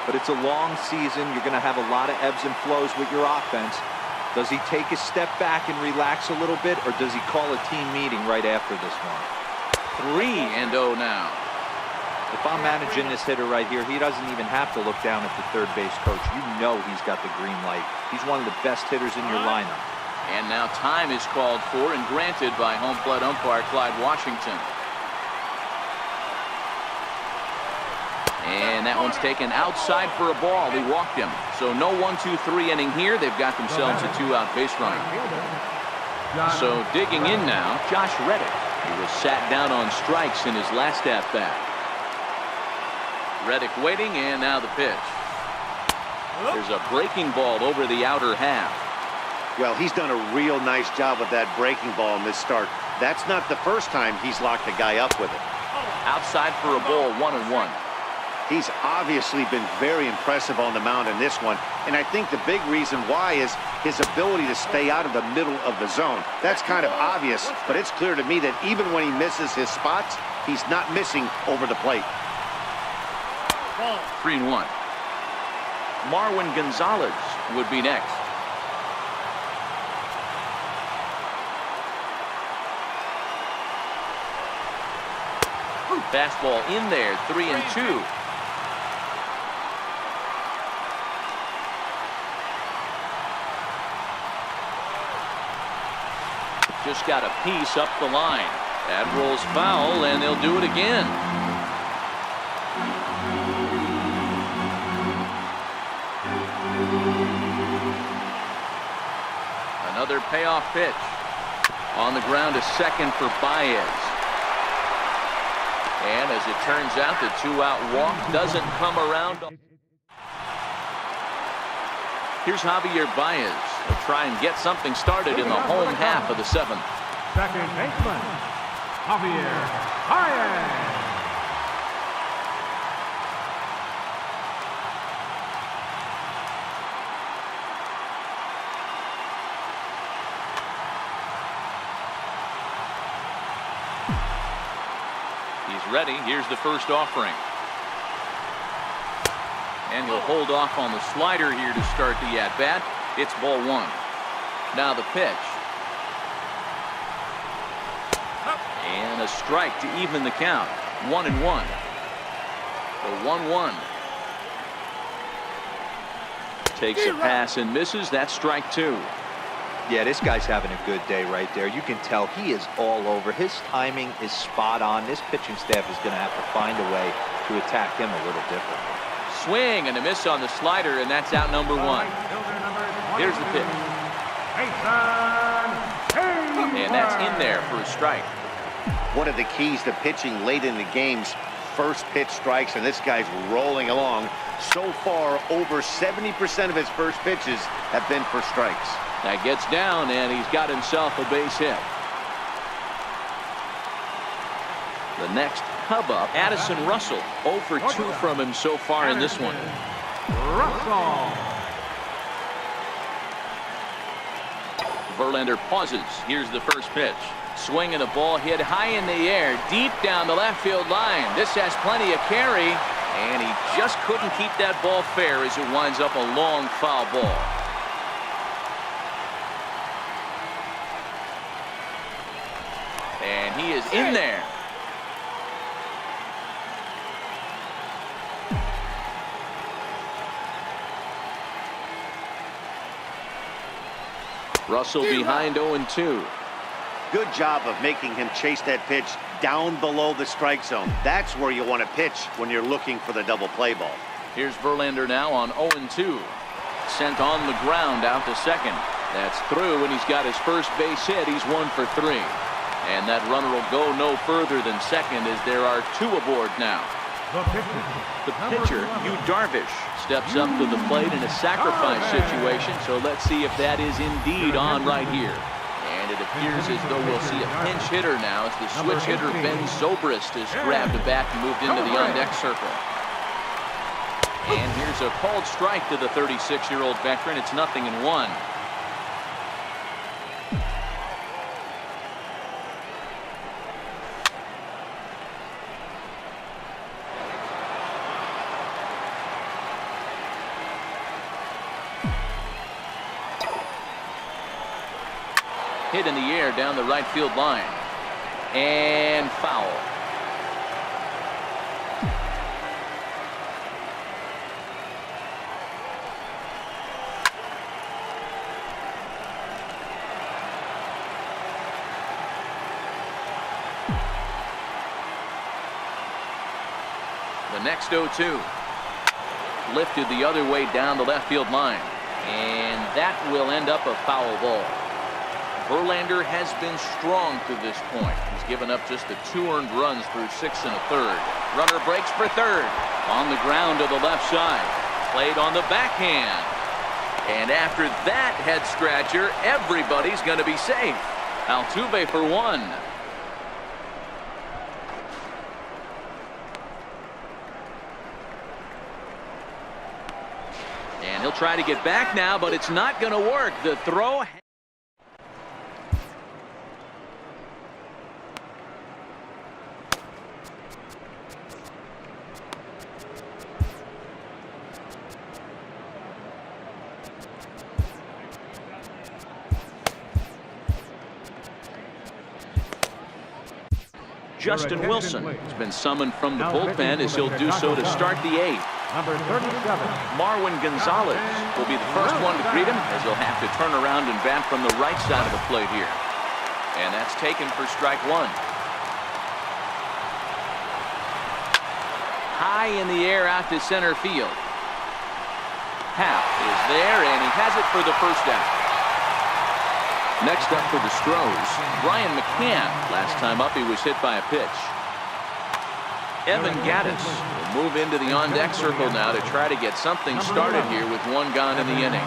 but it's a long season. You're going to have a lot of ebbs and flows with your offense. Does he take a step back and relax a little bit, or does he call a team meeting right after this one? 3-0 now. If I'm managing this hitter right here, he doesn't even have to look down at the third base coach. You know he's got the green light. He's one of the best hitters in your lineup. And now time is called for and granted by home plate umpire Clyde Washington. And that one's taken outside for a ball. He walked him. So no 1-2-3 inning here. They've got themselves a 2-out base runner. So digging in now, Josh Reddick. He was sat down on strikes in his last at-bat. Reddick waiting, and now the pitch. There's a breaking ball over the outer half. Well, he's done a real nice job with that breaking ball in this start. That's not the first time he's locked a guy up with it. Outside for a ball, 1-1. He's obviously been very impressive on the mound in this one, and I think the big reason why is his ability to stay out of the middle of the zone. That's kind of obvious, but it's clear to me that even when he misses his spots, he's not missing over the plate. 3-1. Marwin Gonzalez would be next. Fastball in there, 3-2. Just got a piece up the line. That rolls foul, and they'll do it again. Another payoff pitch. On the ground to second for Baez. And as it turns out, the 2-out walk doesn't come around. Here's Javier Baez. He'll try and get something started in the home half of the 7th. Second baseman, Javier Baez. Ready. Here's the first offering. And he'll hold off on the slider here to start the at-bat. It's ball 1. Now the pitch. And a strike to even the count. 1-1. The 1-1. Takes a pass and misses. That's strike 2. Yeah, this guy's having a good day right there. You can tell he is all over. His timing is spot on. This pitching staff is going to have to find a way to attack him a little differently. Swing and a miss on the slider, and that's out number 1. Here's the pitch. And that's in there for a strike. One of the keys to pitching late in the game's first pitch strikes, and this guy's rolling along. So far, over 70% of his first pitches have been for strikes. That gets down, and he's got himself a base hit. The next hub up, Addison Russell. 0 for 2 from him so far in this one. Russell. Verlander pauses. Here's the first pitch. Swing and a ball hit high in the air, deep down the left field line. This has plenty of carry, and he just couldn't keep that ball fair as it winds up a long foul ball. And he is in there. Russell behind 0-2. Good job of making him chase that pitch down below the strike zone. That's where you want to pitch when you're looking for the double play ball. Here's Verlander now on 0-2. Sent on the ground out to second. That's through, and he's got his first base hit. He's 1 for 3. And that runner will go no further than second as there are 2 aboard now. The pitcher, Yu Darvish, steps up to the plate in a sacrifice situation. So let's see if that is indeed on right here. And it appears as though we'll see a pinch hitter now as the switch hitter Ben Zobrist has grabbed a bat and moved into the on-deck circle. And here's a called strike to the 36-year-old veteran. It's 0-1. Hit in the air down the right field line. And foul. The next 0-2. Lifted the other way down the left field line. And that will end up a foul ball. Verlander has been strong to this point. He's given up just the 2 earned runs through 6 1/3. Runner breaks for third. On the ground to the left side. Played on the backhand. And after that head scratcher, everybody's going to be safe. Altuve for 1. And he'll try to get back now, but it's not going to work. The throw. Justin Wilson has been summoned from the bullpen as he'll do so to start the 8th. Number 37. Marwin Gonzalez will be the first one to greet him as he'll have to turn around and bat from the right side of the plate here. And that's taken for strike 1. High in the air out to center field. Happ is there, and he has it for the first out. Next up for the Stros, Brian McCann. Last time up, he was hit by a pitch. Evan Gattis will move into the on-deck circle now to try to get something started here with 1 gone in the inning.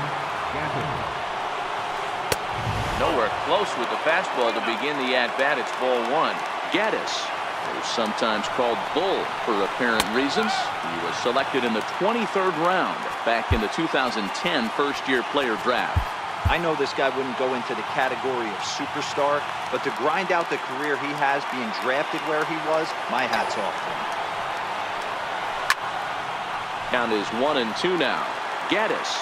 Nowhere close with the fastball to begin the at-bat. It's ball 1. Gattis is sometimes called Bull for apparent reasons. He was selected in the 23rd round back in the 2010 first-year player draft. I know this guy wouldn't go into the category of superstar, but to grind out the career he has being drafted where he was, my hat's off to him. Count is 1-2 now. Gattis,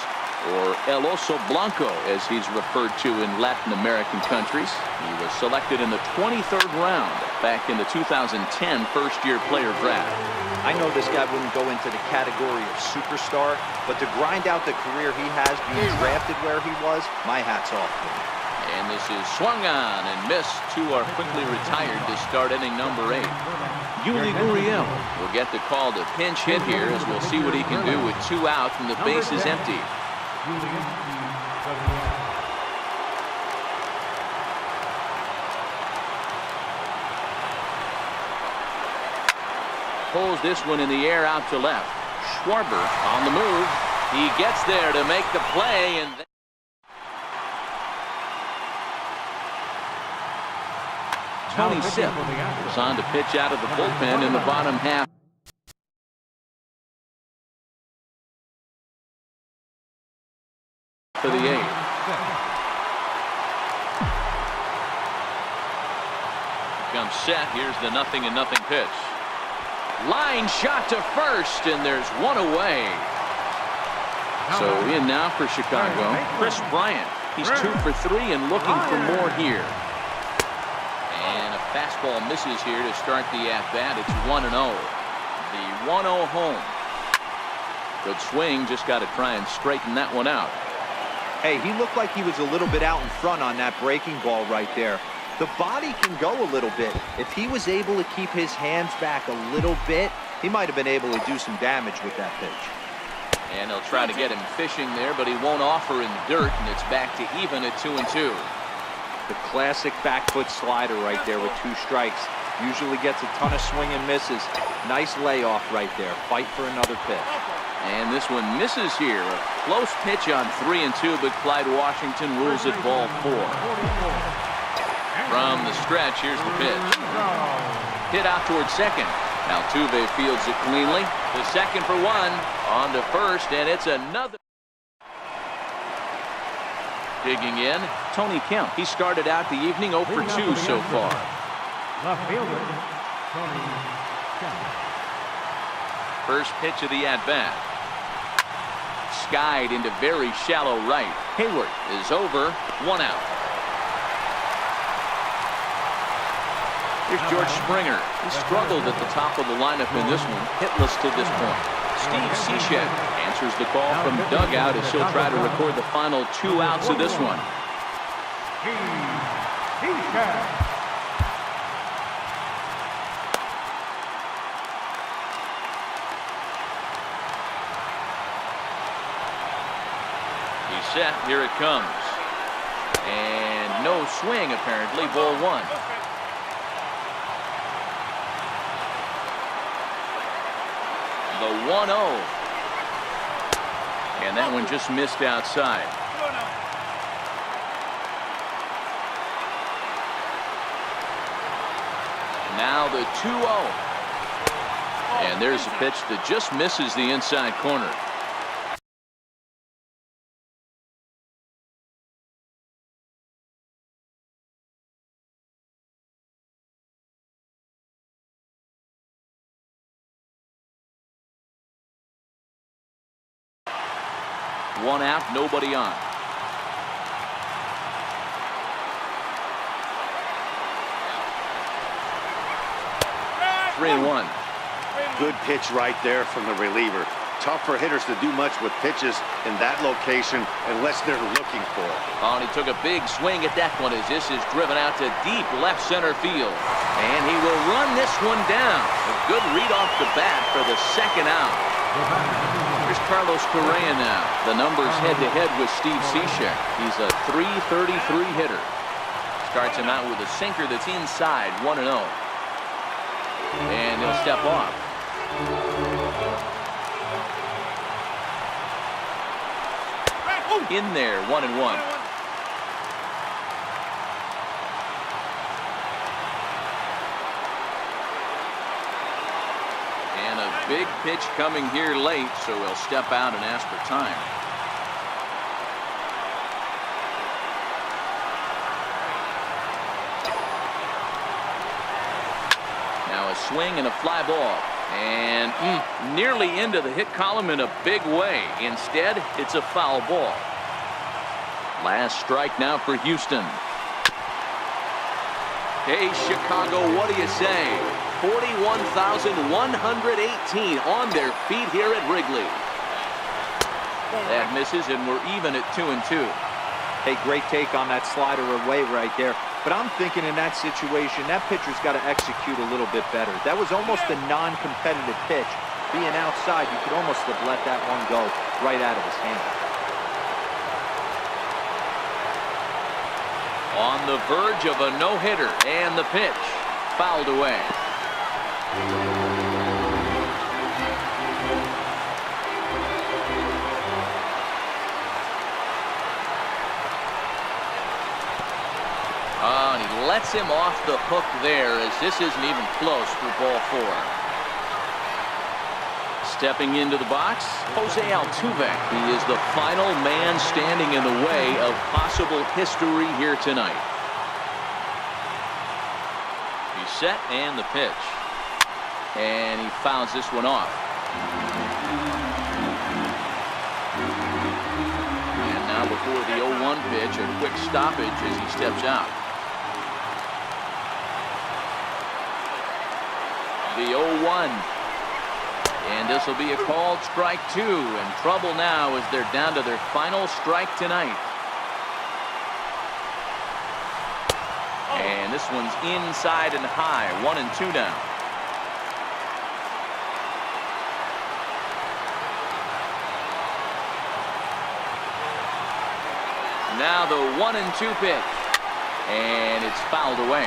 or El Oso Blanco, as he's referred to in Latin American countries. He was selected in the 23rd round back in the 2010 first-year player draft. I know this guy wouldn't go into the category of superstar, but to grind out the career he has being drafted where he was, my hat's off to him. And this is swung on and missed. 2 are quickly retired to start inning number 8. Yuli Gurriel will get the call to pinch hit here as we'll see what he can do with 2 outs and the base is empty. Pulls this one in the air out to left. Schwarber on the move. He gets there to make the play, and Tony Sipp was on to pitch out of the bullpen in the bottom half. For the 8th. Comes set. Here's the 0-0 pitch. Line shot to first, and there's 1 away. So in now for Chicago, Chris Bryant. He's 2 for 3 and looking for more here. And a fastball misses here to start the at-bat. It's 1-0. The 1-0 home. Good swing. Just got to try and straighten that one out. Hey, he looked like he was a little bit out in front on that breaking ball right there. The body can go a little bit. If he was able to keep his hands back a little bit, he might have been able to do some damage with that pitch. And they'll try to get him fishing there, but he won't offer in the dirt, and it's back to even at 2-2. The classic back foot slider right there with 2 strikes. Usually gets a ton of swing and misses. Nice layoff right there. Fight for another pitch. And this one misses here. A close pitch on 3-2, but Clyde Washington rules it ball 4. From the stretch, here's the pitch. Hit out towards second. Altuve fields it cleanly. The second for 1. On to first, and it's another. Digging in, Tony Kemp. He started out the evening 0 for 2 so far. Left fielder, Tony Kemp. First pitch of the at-bat. Skied into very shallow right. Hayward is over. 1 out. Here's George Springer. He struggled at the top of the lineup in this one, hitless to this point. Steve Cishek answers the call from dugout as he'll try to record the final 2 outs of this one. He's set. Here it comes. And no swing, apparently. Ball 1. The 1-0. And that one just missed outside. Now the 2-0. And there's a pitch that just misses the inside corner. One out, nobody on. Three and one. Good pitch right there from the reliever. Tough for hitters to do much with pitches in that location unless they're looking for it. Oh, and he took a big swing at that one as this is driven out to deep left center field. And he will run this one down. A good read off the bat for the second out. Here's Carlos Correa now. The numbers head-to-head with Steve Cishek. He's a .333 hitter. Starts him out with a sinker that's inside, 1-0. And he'll step off. In there, 1-1. And a big pitch coming here late, so he'll step out and ask for time. Now a swing and a fly ball. And nearly into the hit column in a big way. Instead, it's a foul ball. Last strike now for Houston. Hey, Chicago, what do you say? 41,118 on their feet here at Wrigley. That misses, and we're even at 2-2. Hey, great take on that slider away right there. But I'm thinking in that situation, that pitcher's got to execute a little bit better. That was almost a non-competitive pitch. Being outside, you could almost have let that one go right out of his hand. On the verge of a no-hitter, and the pitch fouled away. And he lets him off the hook there as this isn't even close for ball 4. Stepping into the box, Jose Altuve. He is the final man standing in the way of possible history here tonight. He's set and the pitch. And he fouls this one off. And now before the 0-1 pitch, a quick stoppage as he steps out. The 0-1. And this will be a called strike 2. And trouble now as they're down to their final strike tonight. And this one's inside and high. 1-2 now. Now the 1-2 pitch. And it's fouled away.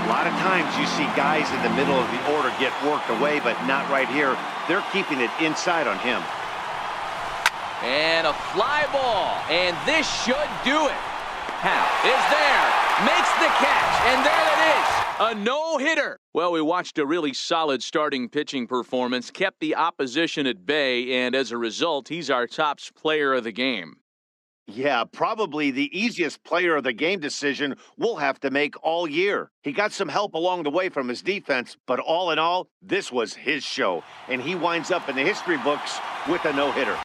A lot of times you see guys in the middle of the order get worked away, but not right here. They're keeping it inside on him. And a fly ball. And this should do it. Hal is there. Makes the catch. And there it is. A no-hitter. Well, we watched a really solid starting pitching performance. Kept the opposition at bay. And as a result, he's our top player of the game. Yeah, probably the easiest player of the game decision we'll have to make all year. He got some help along the way from his defense, but all in all, this was his show. And he winds up in the history books with a no-hitter.